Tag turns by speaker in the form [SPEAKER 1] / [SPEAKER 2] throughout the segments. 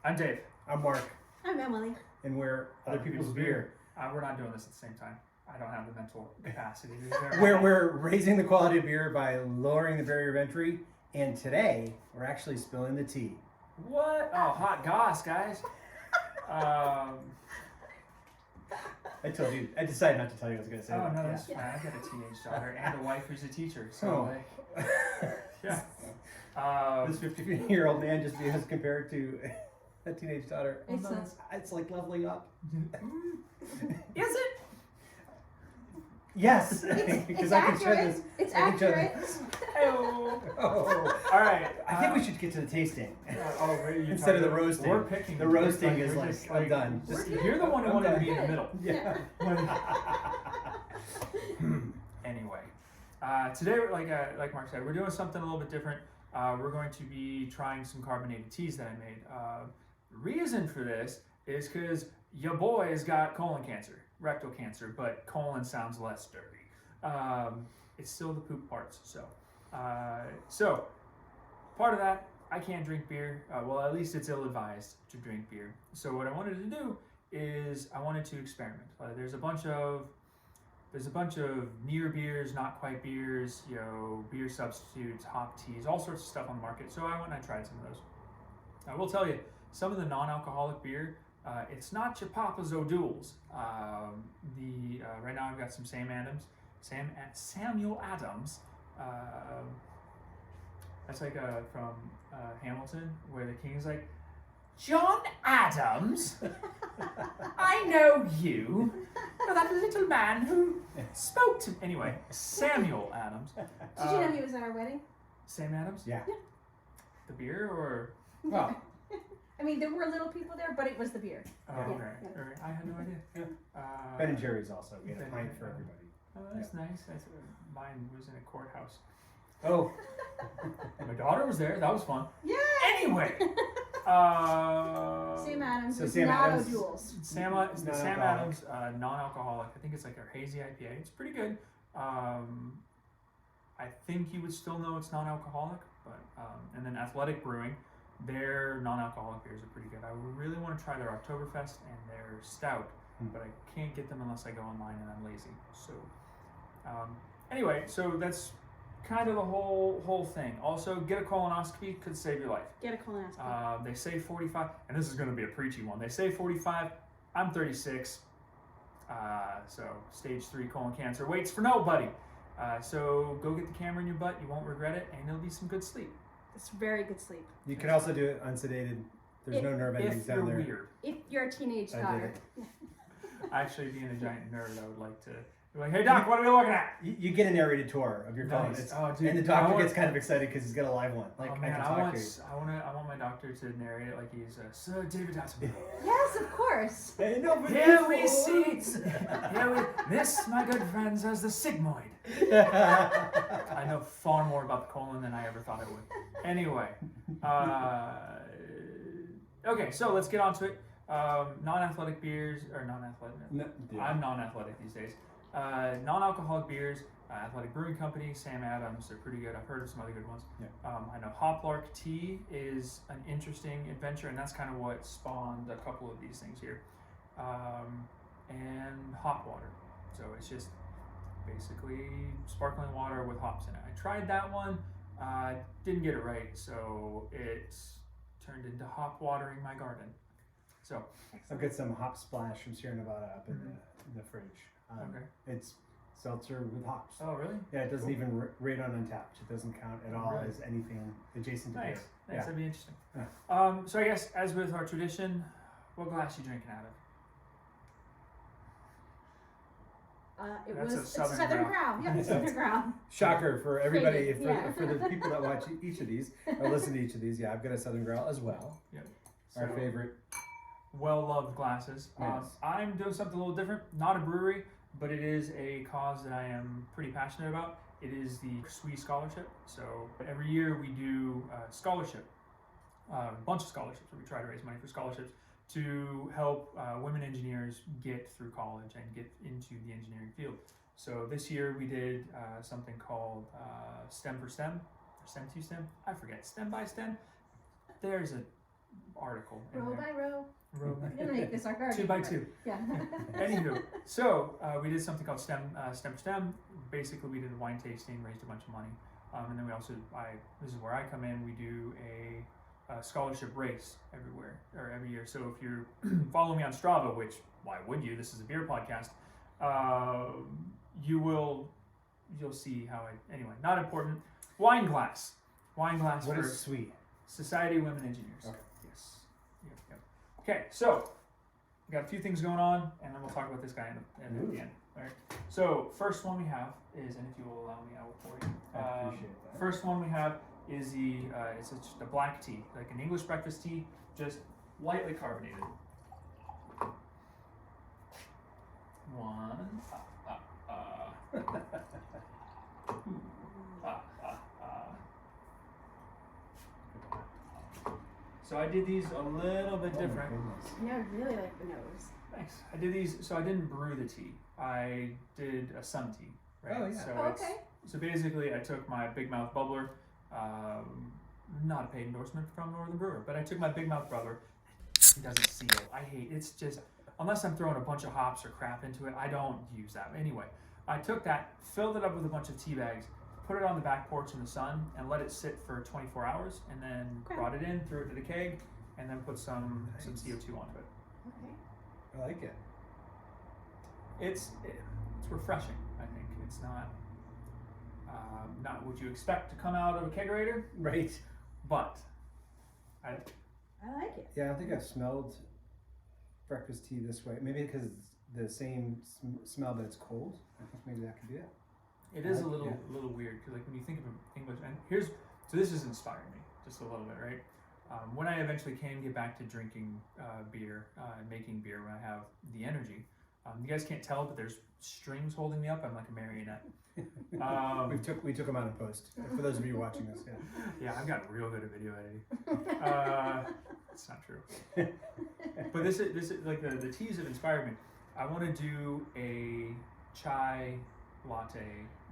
[SPEAKER 1] I'm Dave.
[SPEAKER 2] I'm Mark.
[SPEAKER 3] I'm Emily.
[SPEAKER 2] And we're Other People's Beer.
[SPEAKER 1] We're not doing this at the same time. I don't have the mental capacity to do it.
[SPEAKER 2] Where we're raising the quality of beer by lowering the barrier of entry. And today, we're actually spilling the tea.
[SPEAKER 1] What? Oh, hot goss, guys.
[SPEAKER 2] I told you. I decided not to tell you what I was going to say.
[SPEAKER 1] Oh, no, that's fine. I got a teenage daughter and a wife who's a teacher. So, yeah.
[SPEAKER 2] This 50-year-old man just as compared to a teenage daughter. It's like leveling up.
[SPEAKER 1] Is it?
[SPEAKER 2] Yes.
[SPEAKER 3] It's accurate. It's accurate.
[SPEAKER 1] Oh.
[SPEAKER 2] Oh.
[SPEAKER 1] All right.
[SPEAKER 2] I think we should get to the tasting.
[SPEAKER 1] Really,
[SPEAKER 2] instead of the roasting.
[SPEAKER 1] We're picking.
[SPEAKER 2] The roasting is like, I'm done.
[SPEAKER 1] You're the one who wanted to be in the middle.
[SPEAKER 2] Yeah.
[SPEAKER 1] Anyway, today, like Mark said, we're doing something a little bit different. We're going to be trying some carbonated teas that I made. The reason for this is because your boy's got colon cancer, rectal cancer, but colon sounds less dirty. It's still the poop parts. So part of that, I can't drink beer. Well, at least it's ill-advised to drink beer. So what I wanted to do is I wanted to experiment. There's a bunch of near beers, not quite beers, beer substitutes, hop teas, all sorts of stuff on the market. So I went and I tried some of those. I will tell you, some of the non-alcoholic beer, it's not your Papa's O'Doul's. Right now I've got some Samuel Adams. That's like from Hamilton, where the king is like, John Adams, I know you. You're that little man who spoke to me. Anyway, Samuel Adams.
[SPEAKER 3] Did you know he was at our wedding?
[SPEAKER 1] Sam Adams?
[SPEAKER 2] Yeah.
[SPEAKER 1] The beer or?
[SPEAKER 2] Well.
[SPEAKER 3] I mean, there were little people there, but it was the beer.
[SPEAKER 1] Oh,
[SPEAKER 3] Yeah.
[SPEAKER 1] okay.
[SPEAKER 3] Yeah.
[SPEAKER 1] All right. I had no idea.
[SPEAKER 2] Yeah. Ben and Jerry's also. We had a
[SPEAKER 1] Ben
[SPEAKER 2] pint
[SPEAKER 1] and
[SPEAKER 2] for
[SPEAKER 1] Jerry.
[SPEAKER 2] everybody.
[SPEAKER 1] Oh, that's nice. Mine was in a courthouse.
[SPEAKER 2] Oh.
[SPEAKER 1] My daughter was there. That was fun.
[SPEAKER 3] Yay!
[SPEAKER 1] Anyway.
[SPEAKER 3] Sam Adams
[SPEAKER 2] so
[SPEAKER 3] was
[SPEAKER 2] Sam
[SPEAKER 3] not
[SPEAKER 2] Adams-
[SPEAKER 3] O'Doul's.
[SPEAKER 1] Sam Adams non-alcoholic. I think it's like a hazy IPA. It's pretty good. I think you would still know it's non-alcoholic, but and then Athletic Brewing, their non-alcoholic beers are pretty good. I really want to try their Oktoberfest and their Stout, but I can't get them unless I go online and I'm lazy. So anyway, so that's kind of the whole thing. Also, get a colonoscopy, could save your life.
[SPEAKER 3] Get a colonoscopy.
[SPEAKER 1] They say 45, and this is going to be a preachy one. They say 45. I'm 36. So stage 3 colon cancer waits for nobody. So go get the camera in your butt. You won't regret it, and it'll be some good sleep.
[SPEAKER 3] It's very good sleep.
[SPEAKER 2] You can also do it unsedated. There's no nerve endings
[SPEAKER 1] If you're
[SPEAKER 2] down there.
[SPEAKER 1] weird.
[SPEAKER 3] If you're a teenage
[SPEAKER 2] I did
[SPEAKER 3] daughter.
[SPEAKER 1] Actually, being a giant nerd, I would like to be like, hey doc, what are we looking at?
[SPEAKER 2] You get a narrated tour of your colon.
[SPEAKER 1] Nice. Oh, dude,
[SPEAKER 2] and the doctor gets kind of excited because he's got a live one. Like,
[SPEAKER 1] oh man,
[SPEAKER 2] I can talk to you.
[SPEAKER 1] I want my doctor to narrate it like he's Sir David Attenborough.
[SPEAKER 3] Yes, of course.
[SPEAKER 1] Here we see, this, my good friends, as the sigmoid. I know far more about the colon than I ever thought I would. Anyway, okay, so let's get on to it. Non-athletic beers, or non-athletic. I'm non-athletic these days. Non-alcoholic beers, Athletic Brewing Company, Sam Adams, they're pretty good. I've heard of some other good ones.
[SPEAKER 2] Yeah.
[SPEAKER 1] I know Hoplark Tea is an interesting adventure, and that's kind of what spawned a couple of these things here. And hop water. So it's just basically sparkling water with hops in it. I tried that one, didn't get it right, so it turned into hop watering my garden. So
[SPEAKER 2] I've got some hop splash from Sierra Nevada up in the fridge.
[SPEAKER 1] Okay.
[SPEAKER 2] It's seltzer with hops.
[SPEAKER 1] Oh, really?
[SPEAKER 2] Yeah, it doesn't even rate on Untapped. It doesn't count at all
[SPEAKER 1] Really?
[SPEAKER 2] as anything adjacent to
[SPEAKER 1] Nice.
[SPEAKER 2] beer.
[SPEAKER 1] Nice.
[SPEAKER 2] Yeah.
[SPEAKER 1] That'd be interesting.
[SPEAKER 2] Yeah.
[SPEAKER 1] So I guess as with our tradition, what glass you drinking out of?
[SPEAKER 3] It's a
[SPEAKER 1] Southern
[SPEAKER 3] Southern
[SPEAKER 1] Growl.
[SPEAKER 3] Growl. Yep, Southern Growl.
[SPEAKER 2] Shocker for everybody,
[SPEAKER 3] Yeah.
[SPEAKER 2] for the people that watch each of these or listen to each of these. Yeah, I've got a Southern Growl as well.
[SPEAKER 1] Yep.
[SPEAKER 2] Our
[SPEAKER 1] So,
[SPEAKER 2] favorite.
[SPEAKER 1] well-loved glasses.
[SPEAKER 2] Yes.
[SPEAKER 1] I'm doing something a little different. Not a brewery, but it is a cause that I am pretty passionate about. It is the SWE Scholarship. So every year we do a scholarship, a bunch of scholarships. We try to raise money for scholarships to help women engineers get through college and get into the engineering field. So this year we did something called STEM for STEM, or STEM to STEM. I forget, STEM by STEM. There's a article. in
[SPEAKER 3] Row
[SPEAKER 1] there.
[SPEAKER 3] by row.
[SPEAKER 1] Row by
[SPEAKER 3] We're gonna make this our garden.
[SPEAKER 1] 2 by 2.
[SPEAKER 3] Yeah.
[SPEAKER 1] Anywho, so we did something called stem for stem. Basically, we did wine tasting, raised a bunch of money, and then we also this is where I come in. We do a scholarship race every year. So if you're following me on Strava, which why would you? This is a beer podcast. You'll see how anyway. Not important. Wine glass.
[SPEAKER 2] What
[SPEAKER 1] for
[SPEAKER 2] is sweet?
[SPEAKER 1] Society of Women Engineers.
[SPEAKER 2] Okay.
[SPEAKER 1] Yes. Yep. Okay, so we got a few things going on, and then we'll talk about this guy at the end. All right. So first one we have is, and if you will allow me, I will pour you.
[SPEAKER 2] I appreciate that.
[SPEAKER 1] First one we have is it's just a black tea, like an English breakfast tea, just lightly carbonated. One. So I did these a little bit different.
[SPEAKER 3] No, I really like the nose.
[SPEAKER 1] Thanks. I did these, so I didn't brew the tea. I did a sun tea, right?
[SPEAKER 2] Oh, yeah.
[SPEAKER 1] So
[SPEAKER 3] Okay.
[SPEAKER 1] So basically, I took my Big Mouth bubbler, not a paid endorsement from Northern Brewer, but I took my Big Mouth bubbler. It doesn't seal. I hate it's just unless I'm throwing a bunch of hops or crap into it, I don't use that. Anyway, I took that, filled it up with a bunch of tea bags, put it on the back porch in the sun, and let it sit for 24 hours, and then brought it in, threw it to the keg, and then put some CO2 onto it.
[SPEAKER 3] Okay.
[SPEAKER 2] I like it.
[SPEAKER 1] It's refreshing. I think it's not what you expect to come out of a kegerator,
[SPEAKER 2] Right.
[SPEAKER 1] but I
[SPEAKER 3] like it.
[SPEAKER 2] Yeah, I don't think I've smelled breakfast tea this way. Maybe because it's the same smell, but it's cold. I think maybe that could be it.
[SPEAKER 1] It is a little weird because like when you think of English, and so this has inspired me just a little bit, right? When I eventually can get back to drinking beer and making beer when I have the energy, you guys can't tell, but there's strings holding me up. I'm like a marionette.
[SPEAKER 2] We took them out in post. For those of you watching this,
[SPEAKER 1] Yeah, I've gotten real good at video editing. It's not true. But this is like the teas have inspired me. I want to do a chai latte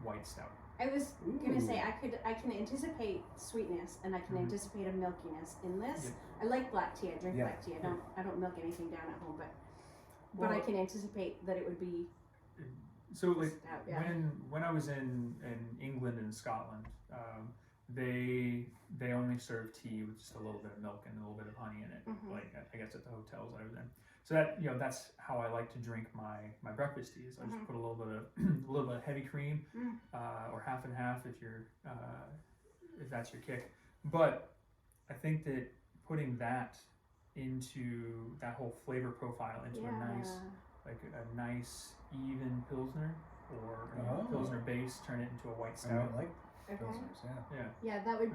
[SPEAKER 1] white stout.
[SPEAKER 3] I was gonna say I can anticipate sweetness and I can anticipate a milkiness in this.
[SPEAKER 1] Yep.
[SPEAKER 3] I like black tea. I drink
[SPEAKER 2] Yeah.
[SPEAKER 3] black tea. I don't milk anything down at home, but
[SPEAKER 1] Well,
[SPEAKER 3] I can anticipate that it would be
[SPEAKER 1] So like
[SPEAKER 3] stout. Yeah.
[SPEAKER 1] when I was in England and Scotland, they only serve tea with just a little bit of milk and a little bit of honey in it. Like I guess at the hotels I was in. So that's how I like to drink my breakfast tea. Is I just put a little bit of heavy cream, or half and half if that's your kick. But I think that putting that into that whole flavor profile into a nice even pilsner or pilsner base, turn it into a white
[SPEAKER 2] I
[SPEAKER 1] stout.
[SPEAKER 2] like
[SPEAKER 3] Okay.
[SPEAKER 2] pilsners,
[SPEAKER 3] Yeah, that would.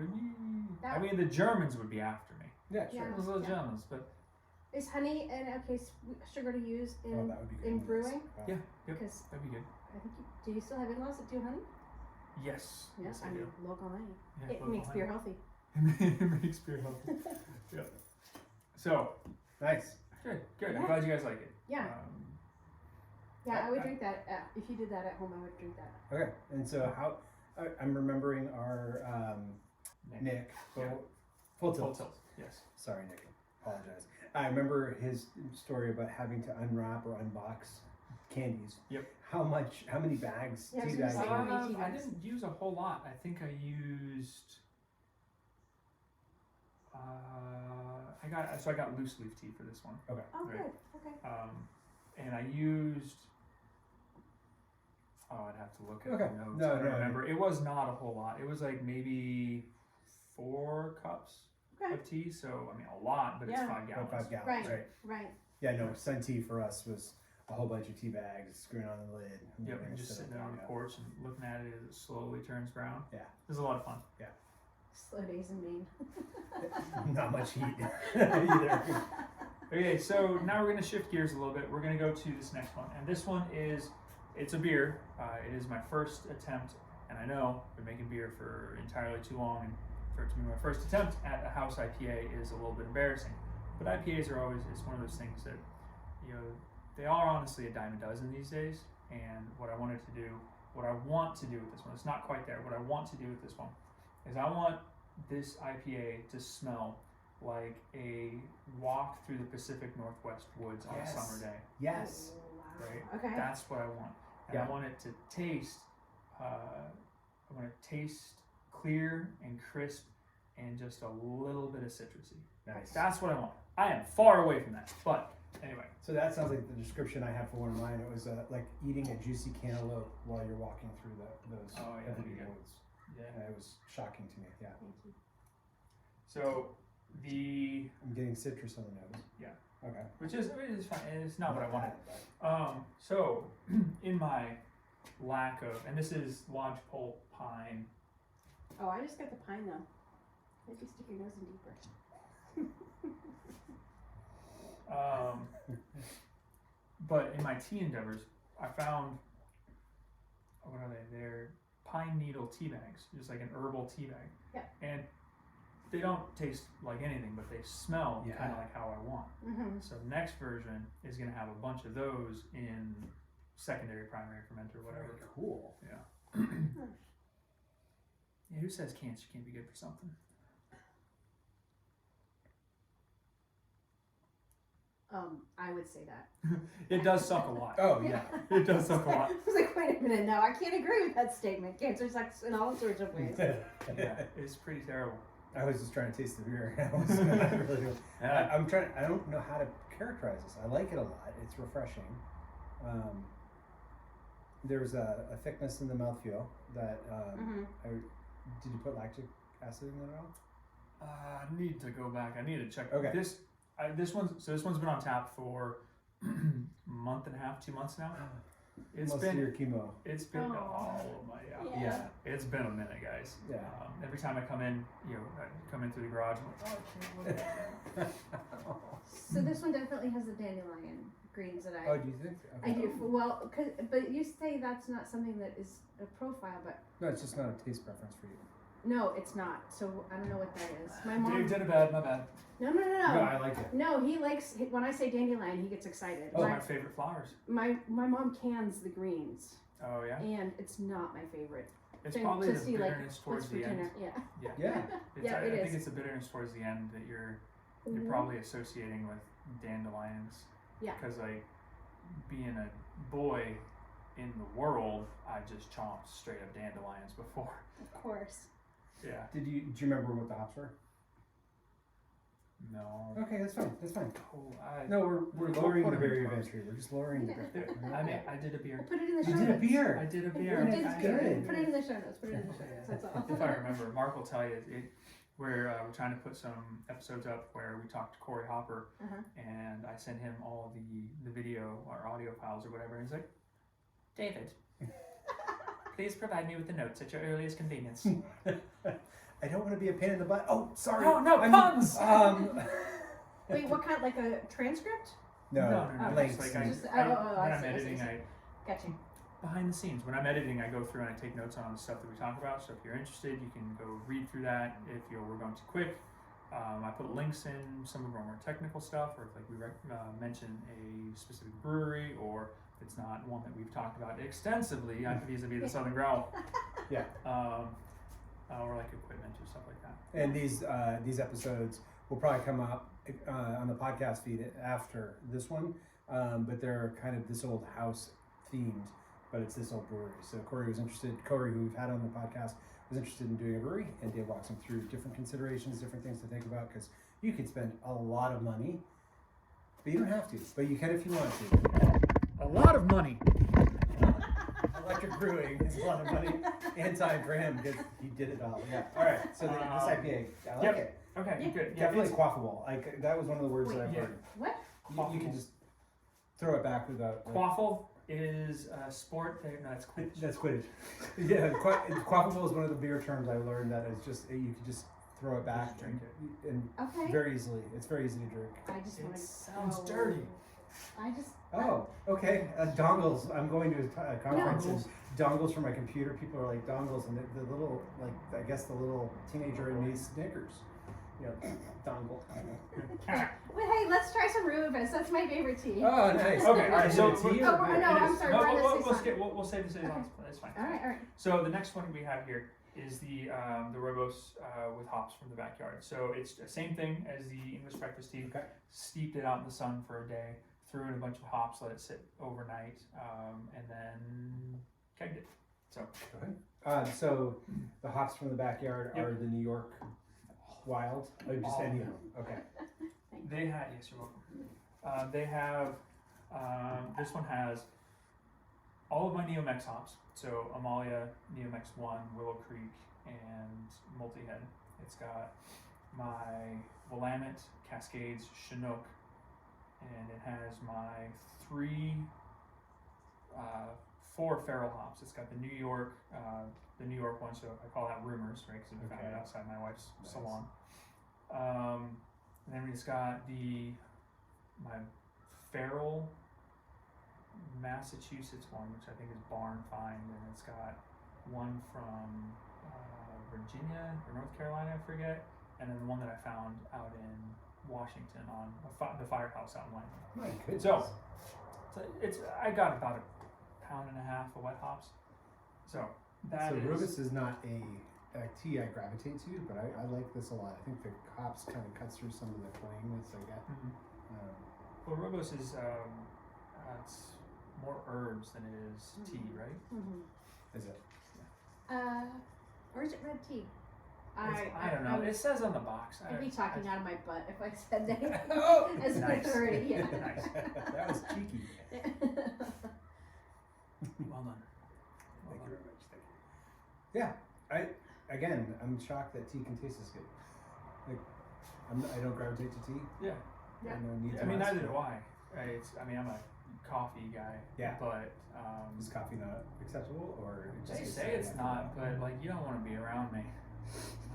[SPEAKER 1] I mean, the Germans would be after me.
[SPEAKER 2] yeah, sure.
[SPEAKER 3] Yeah.
[SPEAKER 1] Those little Germans, but
[SPEAKER 3] Is honey and sugar to use in
[SPEAKER 2] That would be good.
[SPEAKER 3] in brewing?
[SPEAKER 2] Wow.
[SPEAKER 1] yeah,
[SPEAKER 3] Because
[SPEAKER 1] that'd be good.
[SPEAKER 3] I think do you still have in-laws that do honey?
[SPEAKER 1] Yes, yes, I
[SPEAKER 3] I
[SPEAKER 1] do.
[SPEAKER 3] mean local honey.
[SPEAKER 1] Yeah,
[SPEAKER 3] It
[SPEAKER 1] local
[SPEAKER 3] makes
[SPEAKER 1] honey.
[SPEAKER 3] beer healthy.
[SPEAKER 1] It makes beer healthy. Yeah. So
[SPEAKER 2] Nice.
[SPEAKER 1] good. I'm
[SPEAKER 3] Yeah.
[SPEAKER 1] glad you guys like it.
[SPEAKER 3] Yeah.
[SPEAKER 1] I-
[SPEAKER 3] I would
[SPEAKER 1] I-
[SPEAKER 3] drink that. If you did that at home, I would drink that.
[SPEAKER 2] Okay, and so I'm remembering our Nick.
[SPEAKER 1] Yeah.
[SPEAKER 2] Full
[SPEAKER 1] Full
[SPEAKER 2] tilt.
[SPEAKER 1] tilt. Yes.
[SPEAKER 2] Sorry, Nick. Apologize. I remember his story about having to unwrap or unbox candies.
[SPEAKER 1] Yep.
[SPEAKER 2] How many bags?
[SPEAKER 3] Yeah, I was
[SPEAKER 2] tea
[SPEAKER 3] gonna
[SPEAKER 2] bags?
[SPEAKER 3] say, how many tea
[SPEAKER 1] I
[SPEAKER 3] bags?
[SPEAKER 1] didn't use a whole lot. I think I used. I got loose leaf tea for this one.
[SPEAKER 2] Okay.
[SPEAKER 3] Oh,
[SPEAKER 1] Right.
[SPEAKER 3] good. Okay.
[SPEAKER 1] And I used. Oh, I'd have to look at
[SPEAKER 2] Okay.
[SPEAKER 1] the notes.
[SPEAKER 2] No,
[SPEAKER 1] I don't
[SPEAKER 2] no,
[SPEAKER 1] remember. It was not a whole lot. It was like maybe 4 cups
[SPEAKER 3] Okay.
[SPEAKER 1] of tea. So I mean, a lot, but it's
[SPEAKER 3] Yeah.
[SPEAKER 1] 5 gallons.
[SPEAKER 2] 5 gallons.
[SPEAKER 3] Right.
[SPEAKER 2] Right.
[SPEAKER 3] Right.
[SPEAKER 2] Yeah. No. Sun tea for us was a whole bunch of tea bags screwing on the lid. And
[SPEAKER 1] Yep,
[SPEAKER 2] then
[SPEAKER 1] and just
[SPEAKER 2] sit
[SPEAKER 1] sitting
[SPEAKER 2] there,
[SPEAKER 1] there on the
[SPEAKER 2] yeah.
[SPEAKER 1] porch and looking at it as it slowly turns brown.
[SPEAKER 2] Yeah.
[SPEAKER 1] It was a lot of fun.
[SPEAKER 3] Slow days in Maine.
[SPEAKER 2] Not much heat either.
[SPEAKER 1] Okay, so now we're going to shift gears a little bit. We're going to go to this next one, and this one it's a beer. It is my first attempt, and I know I've been making beer for entirely too long, and for it to be my first attempt at a house IPA is a little bit embarrassing. But IPAs are always, it's one of those things that, they are honestly a dime a dozen these days, and what I want to do with this one, it's not quite there, what I want to do with this one is I want this IPA to smell like a walk through the Pacific Northwest woods on a
[SPEAKER 2] Yes.
[SPEAKER 1] summer day.
[SPEAKER 2] Yes.
[SPEAKER 3] Oh, wow.
[SPEAKER 1] Right.
[SPEAKER 3] Okay.
[SPEAKER 1] That's what I want, and
[SPEAKER 2] Yeah.
[SPEAKER 1] I want it to taste. I want it to taste clear and crisp, and just a little bit of citrusy.
[SPEAKER 2] Nice.
[SPEAKER 1] That's what I want. I am far away from that, but anyway.
[SPEAKER 2] So that sounds like the description I had for one of mine. It was like eating a juicy cantaloupe while you're walking through those
[SPEAKER 1] Oh, yeah,
[SPEAKER 2] evergreen
[SPEAKER 1] there you go.
[SPEAKER 2] woods.
[SPEAKER 1] Yeah.
[SPEAKER 2] It was shocking to me. Yeah,
[SPEAKER 3] Thank you.
[SPEAKER 1] So
[SPEAKER 2] I'm getting citrus on the nose.
[SPEAKER 1] Yeah.
[SPEAKER 2] Okay.
[SPEAKER 1] which is fine. It's not what I wanted.
[SPEAKER 2] bad,
[SPEAKER 1] So in my lack of, and this is lodgepole pine.
[SPEAKER 3] Oh, I just got the pine though. Maybe stick your nose in deeper.
[SPEAKER 1] But in my tea endeavors, I found, what are they? They're pine needle tea bags, just like an herbal tea bag.
[SPEAKER 3] Yeah.
[SPEAKER 1] And they don't taste like anything, but they smell
[SPEAKER 2] Yeah.
[SPEAKER 1] kind of like how I want.
[SPEAKER 3] Mm-hmm.
[SPEAKER 1] So next version is going to have a bunch of those in secondary, primary fermenter, whatever.
[SPEAKER 2] Very cool.
[SPEAKER 1] Yeah, who says cancer can't be good for something?
[SPEAKER 3] I would say that.
[SPEAKER 1] It does suck a lot.
[SPEAKER 2] Oh yeah.
[SPEAKER 1] It does suck a lot.
[SPEAKER 3] I was like, wait a minute, no, I can't agree with that statement. Cancer sucks in all sorts of ways.
[SPEAKER 1] Yeah, it's pretty terrible.
[SPEAKER 2] I was just trying to taste the beer. I wasn't really doing-
[SPEAKER 1] Yeah.
[SPEAKER 2] I'm trying. I don't know how to characterize this. I like it a lot. It's refreshing. There's a thickness in the mouthfeel that. Did you put lactic acid in it at all?
[SPEAKER 1] I need to go back. I need to check.
[SPEAKER 2] Okay.
[SPEAKER 1] This one's been on tap for month and a half, 2 months now. It's
[SPEAKER 2] Most
[SPEAKER 1] been
[SPEAKER 2] of your chemo.
[SPEAKER 1] It's been
[SPEAKER 3] Oh.
[SPEAKER 1] yeah. It's been a minute, guys.
[SPEAKER 2] Yeah.
[SPEAKER 1] Every time I come in, I come in through the garage. I'm like, oh, okay, what
[SPEAKER 3] So this one definitely has the dandelion greens that
[SPEAKER 2] Oh, do you think?
[SPEAKER 3] I
[SPEAKER 2] Okay.
[SPEAKER 3] do. Well, but you say that's not something that is a profile, but
[SPEAKER 2] No, it's just not a taste preference for you.
[SPEAKER 3] no, it's not. So I don't know what that is. My mom.
[SPEAKER 1] Dave did a bad. My bad.
[SPEAKER 3] No.
[SPEAKER 2] No, I like it.
[SPEAKER 3] No, he likes when I say dandelion, he gets excited.
[SPEAKER 1] Those are my favorite flowers.
[SPEAKER 3] My mom cans the greens,
[SPEAKER 1] Oh yeah.
[SPEAKER 3] and it's not my favorite.
[SPEAKER 1] It's
[SPEAKER 3] To-
[SPEAKER 1] probably
[SPEAKER 3] to
[SPEAKER 1] the
[SPEAKER 3] see, like,
[SPEAKER 1] bitterness towards
[SPEAKER 3] what's for
[SPEAKER 1] the end.
[SPEAKER 3] dinner. Yeah.
[SPEAKER 2] Yeah.
[SPEAKER 3] Yeah,
[SPEAKER 1] I
[SPEAKER 3] it
[SPEAKER 1] think
[SPEAKER 3] is.
[SPEAKER 1] it's the bitterness towards the end that you're
[SPEAKER 3] Mhm.
[SPEAKER 1] probably associating with dandelions.
[SPEAKER 3] Yeah.
[SPEAKER 1] Because like being a boy in the world, I just chomped straight up dandelions before.
[SPEAKER 3] Of course.
[SPEAKER 1] Yeah.
[SPEAKER 2] Do you remember what the hops were?
[SPEAKER 1] No.
[SPEAKER 2] Okay, that's fine. That's fine.
[SPEAKER 1] Oh, I,
[SPEAKER 2] No, we're
[SPEAKER 1] We'll
[SPEAKER 2] lowering
[SPEAKER 1] put
[SPEAKER 2] the
[SPEAKER 1] it in
[SPEAKER 2] barrier of
[SPEAKER 1] post.
[SPEAKER 2] entry. We're just lowering the
[SPEAKER 3] Yeah.
[SPEAKER 2] barrier.
[SPEAKER 1] I did a beer.
[SPEAKER 3] We'll put it in the show
[SPEAKER 2] You did a
[SPEAKER 3] notes.
[SPEAKER 2] beer.
[SPEAKER 1] I did a
[SPEAKER 3] We
[SPEAKER 1] beer.
[SPEAKER 3] did
[SPEAKER 2] That's
[SPEAKER 3] a
[SPEAKER 2] good.
[SPEAKER 3] beer. Put it in the show notes. Put it in the show notes. That's all.
[SPEAKER 1] If I remember, Mark will tell you. We're trying to put some episodes up where we talked to Corey Hopper,
[SPEAKER 3] Uh-huh.
[SPEAKER 1] and I sent him all the video or audio files or whatever, and he's like, David, please provide me with the notes at your earliest convenience.
[SPEAKER 2] I don't want to be a pain in the butt. Oh, sorry.
[SPEAKER 1] No,
[SPEAKER 2] I'm-
[SPEAKER 1] puns!
[SPEAKER 3] Wait, what kind? Like a transcript?
[SPEAKER 2] No,
[SPEAKER 3] Oh,
[SPEAKER 2] links.
[SPEAKER 1] Just like
[SPEAKER 3] Just-
[SPEAKER 1] when
[SPEAKER 3] I
[SPEAKER 1] I'm
[SPEAKER 3] see, I
[SPEAKER 1] editing,
[SPEAKER 3] see. Gotcha.
[SPEAKER 1] behind the scenes, when I'm editing, I go through and I take notes on the stuff that we talk about. So if you're interested, you can go read through that. If we're going too quick, I put links in some of our more technical stuff, or if like we mention a specific brewery, or if it's not one that we've talked about extensively, vis-a-vis the Southern Growl.
[SPEAKER 2] Yeah.
[SPEAKER 1] Or like equipment or stuff like that.
[SPEAKER 2] And these episodes will probably come up on the podcast feed after this one, but they're kind of this old house themed, but it's this old brewery. So Corey, who we've had on the podcast, was interested in doing a brewery, and Dave walks him through different considerations, different things to think about, because you could spend a lot of money, but you don't have to, but you can if you want to.
[SPEAKER 1] A lot of money.
[SPEAKER 2] Electric brewing is a lot of money and time for him because he did it all. Yeah. All right. So this IPA, I like
[SPEAKER 1] Yep.
[SPEAKER 2] it.
[SPEAKER 1] Okay,
[SPEAKER 3] Yeah.
[SPEAKER 1] good. Yeah,
[SPEAKER 2] Definitely
[SPEAKER 1] it's-
[SPEAKER 2] quaffable. Like that was one of the words
[SPEAKER 3] Wait,
[SPEAKER 2] that I've
[SPEAKER 1] yeah.
[SPEAKER 2] heard.
[SPEAKER 3] What?
[SPEAKER 2] You can just throw it back without.
[SPEAKER 1] Quaffle is a sport. No, it's Quidditch.
[SPEAKER 2] That's Quidditch. Yeah, quaffable is one of the beer terms I learned that is just you can just throw it back
[SPEAKER 1] Just drink
[SPEAKER 2] and
[SPEAKER 3] Okay.
[SPEAKER 2] very easily. It's very easy to drink.
[SPEAKER 3] I just
[SPEAKER 1] It
[SPEAKER 3] want to.
[SPEAKER 1] sounds dirty.
[SPEAKER 3] I just.
[SPEAKER 2] Oh, okay. Dongles. I'm going to a conference and
[SPEAKER 1] Dongles.
[SPEAKER 2] dongles for my computer. People are like dongles, and the little, like I guess the little teenager in me snickers. You know, dongle.
[SPEAKER 3] Well, hey, let's try some Rubus. That's my favorite tea.
[SPEAKER 2] Oh, nice.
[SPEAKER 1] Okay, all right,
[SPEAKER 2] Is
[SPEAKER 1] so
[SPEAKER 2] it a tea
[SPEAKER 3] Oh,
[SPEAKER 2] or beer?
[SPEAKER 3] no, I'm sorry.
[SPEAKER 1] No,
[SPEAKER 3] Brenda, say
[SPEAKER 1] we'll
[SPEAKER 3] something.
[SPEAKER 1] we'll save this.
[SPEAKER 3] Okay.
[SPEAKER 1] That's fine.
[SPEAKER 3] All right.
[SPEAKER 1] So the next one we have here is the rooibos with hops from the backyard. So it's the same thing as the English breakfast tea.
[SPEAKER 2] Okay.
[SPEAKER 1] Steeped it out in the sun for a day, threw in a bunch of hops, let it sit overnight, and then kegged it. So
[SPEAKER 2] Go ahead. So the hops from the backyard
[SPEAKER 1] Yep.
[SPEAKER 2] are the New York wild, or just
[SPEAKER 1] All
[SPEAKER 2] any
[SPEAKER 1] of
[SPEAKER 2] of them? Okay.
[SPEAKER 1] they had, yes, you're welcome. They have, this one has all of my Neomex hops. So Amalia, Neomex 1, Willow Creek, and Multi-Head. It's got my Willamette, Cascades, Chinook, and it has my four feral hops. It's got the New York one, so I call that Rumors, right? Because I found it
[SPEAKER 2] Okay.
[SPEAKER 1] outside my wife's
[SPEAKER 2] Nice.
[SPEAKER 1] salon. And then it's got my feral Massachusetts one, which I think is Barn Find, and it's got one from Virginia or North Carolina, I forget, and then the one that I found out in Washington on the firehouse out in Langland.
[SPEAKER 2] My goodness.
[SPEAKER 1] So I got about a pound and a half of wet hops. So that
[SPEAKER 2] So
[SPEAKER 1] is
[SPEAKER 2] rooibos is not a tea I gravitate to, but I like this a lot. I think the hops kind of cuts through some of the clanginess I get.
[SPEAKER 1] Mhm.
[SPEAKER 2] Um,
[SPEAKER 1] Well, rooibos is it's more herbs than it is tea, right?
[SPEAKER 2] is it?
[SPEAKER 3] Or is it red tea?
[SPEAKER 1] I don't know. It says on the box.
[SPEAKER 3] I'd be talking out of my butt if I said that.
[SPEAKER 2] Oh,
[SPEAKER 3] As an
[SPEAKER 1] nice.
[SPEAKER 3] authority, yeah.
[SPEAKER 1] Nice.
[SPEAKER 2] That was cheeky.
[SPEAKER 1] Well done.
[SPEAKER 2] Thank you very much. Thank you. Yeah, I'm shocked that tea can taste as good. Like, I don't gravitate to tea.
[SPEAKER 1] Yeah.
[SPEAKER 3] Yeah.
[SPEAKER 1] I mean, neither do I. I'm a coffee guy.
[SPEAKER 2] Yeah.
[SPEAKER 1] But
[SPEAKER 2] Is coffee not acceptable, or it just
[SPEAKER 1] they
[SPEAKER 2] gets
[SPEAKER 1] say
[SPEAKER 2] sad
[SPEAKER 1] it's
[SPEAKER 2] after
[SPEAKER 1] not,
[SPEAKER 2] a while?
[SPEAKER 1] but like you don't want to be around me.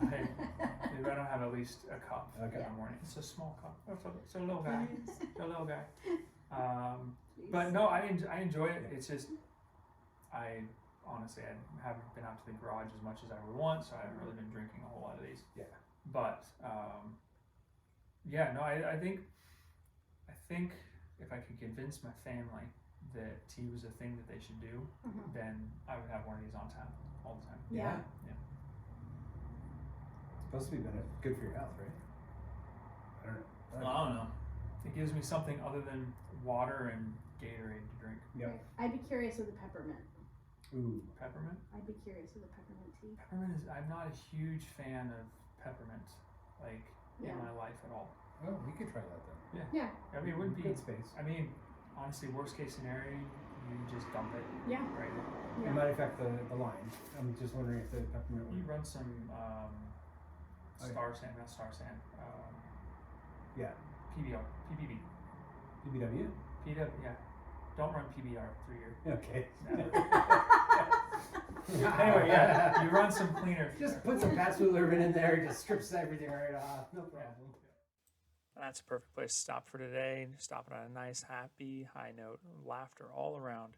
[SPEAKER 1] If I don't have at least a cup in
[SPEAKER 2] Okay.
[SPEAKER 1] the morning. It's a small cup. It's a little guy. It's a little guy. But no, I enjoy it. It's just I honestly I haven't been out to the garage as much as I would want, so I haven't really been drinking a whole lot of these.
[SPEAKER 2] Yeah.
[SPEAKER 1] But yeah, no, I think if I could convince my family that tea was a thing that they should do, then I would have one of these on tap all the time.
[SPEAKER 3] Yeah.
[SPEAKER 2] It's supposed to be good for your health, right? I don't know.
[SPEAKER 1] Well, I don't know. It gives me something other than water and Gatorade to drink.
[SPEAKER 2] Yep.
[SPEAKER 3] I'd be curious with the peppermint.
[SPEAKER 2] Ooh.
[SPEAKER 1] Peppermint?
[SPEAKER 3] I'd be curious with the peppermint tea.
[SPEAKER 1] Peppermint I'm not a huge fan of peppermint, like,
[SPEAKER 3] Yeah.
[SPEAKER 1] in my life at all.
[SPEAKER 2] Oh, we could try that then.
[SPEAKER 3] Yeah.
[SPEAKER 1] I mean, it wouldn't be,
[SPEAKER 2] Good space.
[SPEAKER 1] I mean, honestly, worst case scenario, you just dump it
[SPEAKER 3] Yeah.
[SPEAKER 1] right in.
[SPEAKER 2] It
[SPEAKER 3] Yeah.
[SPEAKER 2] might affect the line. I'm just wondering if the peppermint
[SPEAKER 1] You
[SPEAKER 2] would.
[SPEAKER 1] run some
[SPEAKER 2] Oh, yeah.
[SPEAKER 1] not star sand,
[SPEAKER 2] Yeah.
[SPEAKER 1] PBR, PBB.
[SPEAKER 2] PBW?
[SPEAKER 1] Yeah. Don't run PBR through your.
[SPEAKER 2] Okay.
[SPEAKER 1] Anyway, yeah, you run some cleaner.
[SPEAKER 2] Just put some Patswood Urban in there, it just strips everything right off. No problem.
[SPEAKER 1] That's a perfect place to stop for today. Stop it on a nice, happy, high note. Laughter all around.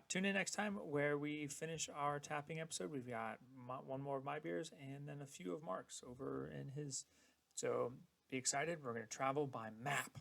[SPEAKER 1] Tune in next time where we finish our tapping episode. We've got one more of my beers and then a few of Mark's over in his. So be excited. We're going to travel by map.